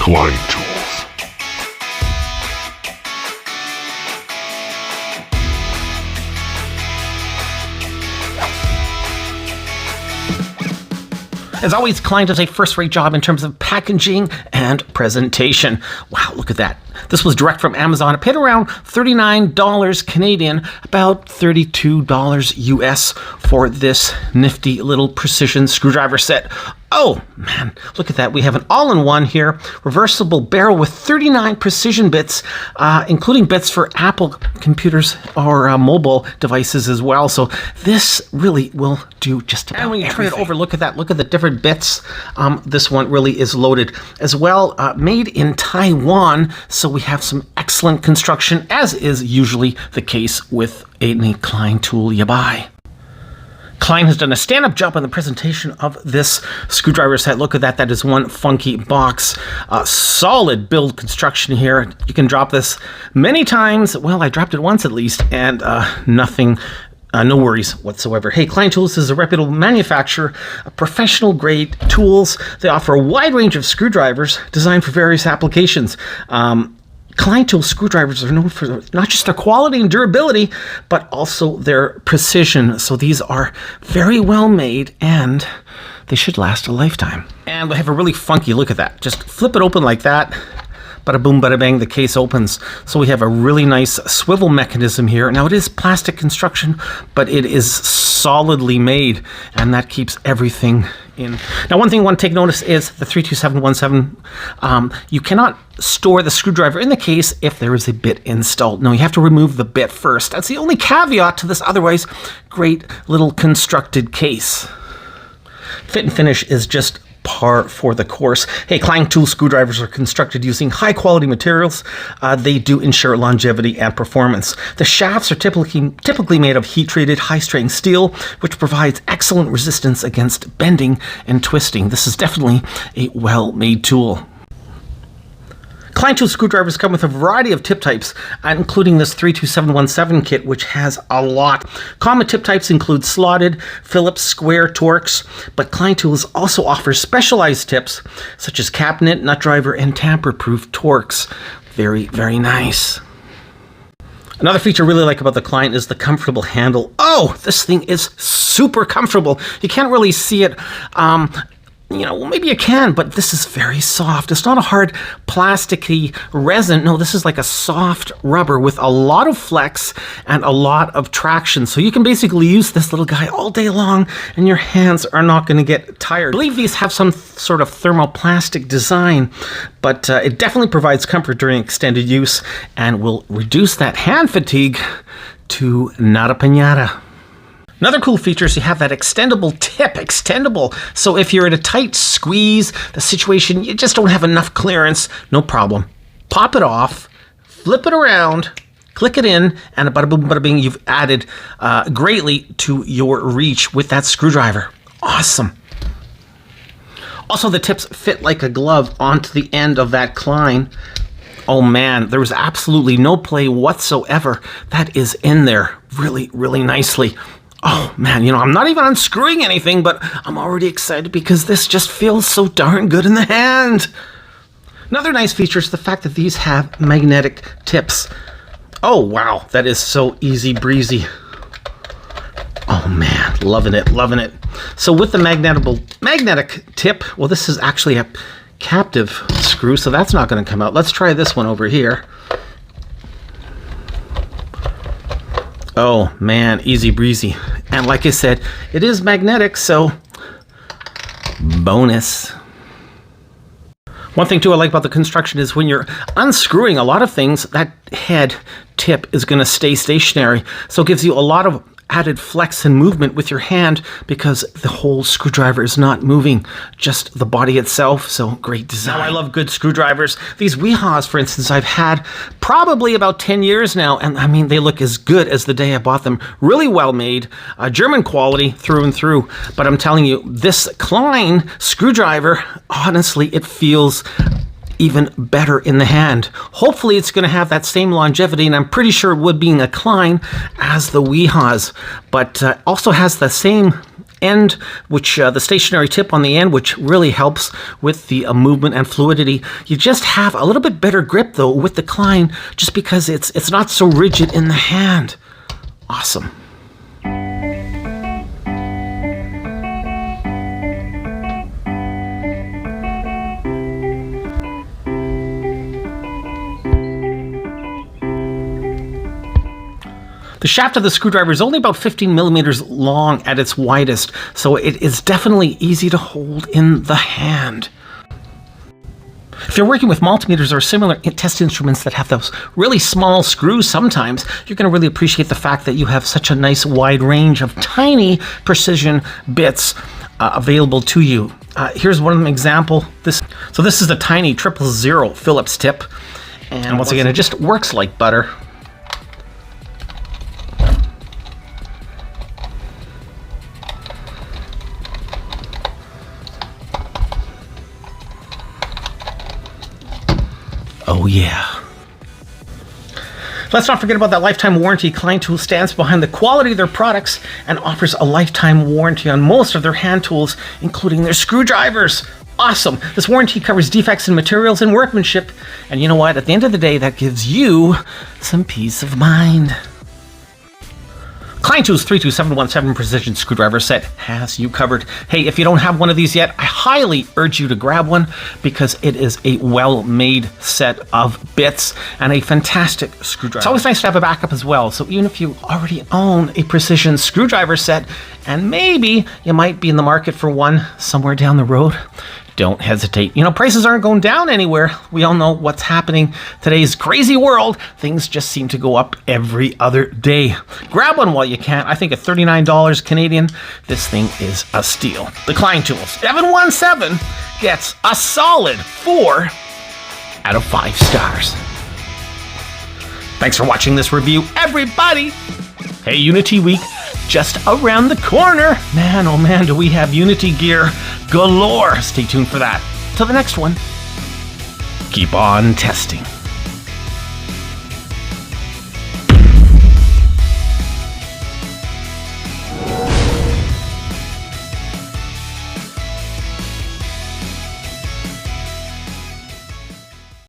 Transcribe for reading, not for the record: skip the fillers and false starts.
KLEIN TOOLS. As always, KLEIN does a first-rate job in terms of packaging and presentation. Wow, look at that. This was direct from Amazon. I paid around $39 Canadian, about $32 US for this nifty little precision screwdriver set. Oh, man, look at that. We have an all-in-one here, reversible barrel with 39 precision bits, including bits for Apple computers or mobile devices as well. So this really will do just about everything. And when you turn it over, look at that. Look at the different bits. This one really is loaded as well. Made in Taiwan, so we have some excellent construction, as is usually the case with any KLEIN tool you buy. KLEIN has done a stand-up job on the presentation of this screwdriver set. Look at that. That is one funky box. Solid build construction here. You can drop this many times. Well, I dropped it once at least, and nothing. No worries whatsoever. Hey, KLEIN Tools is a reputable manufacturer of professional-grade tools. They offer a wide range of screwdrivers designed for various applications. KLEIN tool screwdrivers are known for not just their quality and durability, but also their precision. So these are very well made, and they should last a lifetime. And we have a really funky look at that. Just flip it open like that. Bada boom, bada bang, the case opens. So we have a really nice swivel mechanism here. Now it is plastic construction, but it is solidly made, and that keeps everything in. Now, one thing I want to take notice is the 32717. You cannot store the screwdriver in the case if there is a bit installed. No, you have to remove the bit first. That's the only caveat to this otherwise great little constructed case. Fit and finish is just par for the course. Hey, KLEIN tool screwdrivers are constructed using high quality materials. They do ensure longevity and performance. The shafts are typically made of heat treated high strength steel, which provides excellent resistance against bending and twisting. This is definitely a well made tool. KLEIN tool screwdrivers come with a variety of tip types, including this 32717 kit, which has a lot. Common tip types include slotted, Phillips, square, Torx, but KLEIN tools also offers specialized tips such as cabinet, nut driver, and tamper-proof Torx. Very, very nice. Another feature I really like about the KLEIN is the comfortable handle. Oh, this thing is super comfortable. You can't really see it. Well, maybe you can, but this is very soft. It's not a hard plasticky resin. No, this is like a soft rubber with a lot of flex and a lot of traction. So you can basically use this little guy all day long and your hands are not going to get tired. I believe these have some sort of thermoplastic design, but it definitely provides comfort during extended use and will reduce that hand fatigue to nada piñata. Another cool feature is you have that extendable tip, extendable. So if you're in a tight squeeze, the situation, you just don't have enough clearance, no problem. Pop it off, flip it around, click it in, and bada boom, bada bing, you've added greatly to your reach with that screwdriver. Awesome. Also, the tips fit like a glove onto the end of that KLEIN. Oh man, there was absolutely no play whatsoever. That is in there really, really nicely. Oh man, I'm not even unscrewing anything, but I'm already excited because this just feels so darn good in the hand. Another nice feature is the fact that these have magnetic tips. Oh wow, that is so easy breezy. Oh man, loving it, loving it. So with the magnetic tip, well, this is actually a captive screw, so that's not going to come out. Let's try this one over here. Oh man, easy breezy. And like I said, it is magnetic, so bonus. One thing too I like about the construction is when you're unscrewing a lot of things, that head tip is going to stay stationary. So it gives you a lot of added flex and movement with your hand because the whole screwdriver is not moving, just the body itself. So great design. Now, I love good screwdrivers. These Weehas, for instance, I've had probably about 10 years now, and I mean, they look as good as the day I bought them. Really well made, German quality through and through. But I'm telling you, this KLEIN screwdriver, honestly, it feels even better in the hand. Hopefully it's going to have that same longevity, and I'm pretty sure it would, being a KLEIN, as the Weehas, but also has the same end, which the stationary tip on the end, which really helps with the movement and fluidity. You just have a little bit better grip though with the KLEIN, just because it's not so rigid in the hand. Awesome. The shaft of the screwdriver is only about 15 millimeters long at its widest, so it is definitely easy to hold in the hand. If you're working with multimeters or similar test instruments that have those really small screws sometimes, you're going to really appreciate the fact that you have such a nice wide range of tiny precision bits available to you. Here's one example. This is the tiny 000 Phillips tip, and once again, it just works like butter. Oh yeah. Let's not forget about that lifetime warranty. KLEIN Tools stands behind the quality of their products and offers a lifetime warranty on most of their hand tools, including their screwdrivers. Awesome. This warranty covers defects in materials and workmanship. And you know what? At the end of the day, that gives you some peace of mind. KLEIN Tools 32717 precision screwdriver set has you covered. Hey, if you don't have one of these yet, I highly urge you to grab one because it is a well-made set of bits and a fantastic screwdriver. It's always nice to have a backup as well. So even if you already own a precision screwdriver set and maybe you might be in the market for one somewhere down the road, don't hesitate. You know, prices aren't going down anywhere. We all know what's happening. Today's crazy world, things just seem to go up every other day. Grab one while you can. I think at $39 Canadian, this thing is a steal. The KLEIN Tools 717 gets a solid 4 out of 5 stars. Thanks for watching this review, everybody. Hey, Unity Week just around the corner. Man, oh man, do we have Unity gear galore. Stay tuned for that. Till the next one, keep on testing.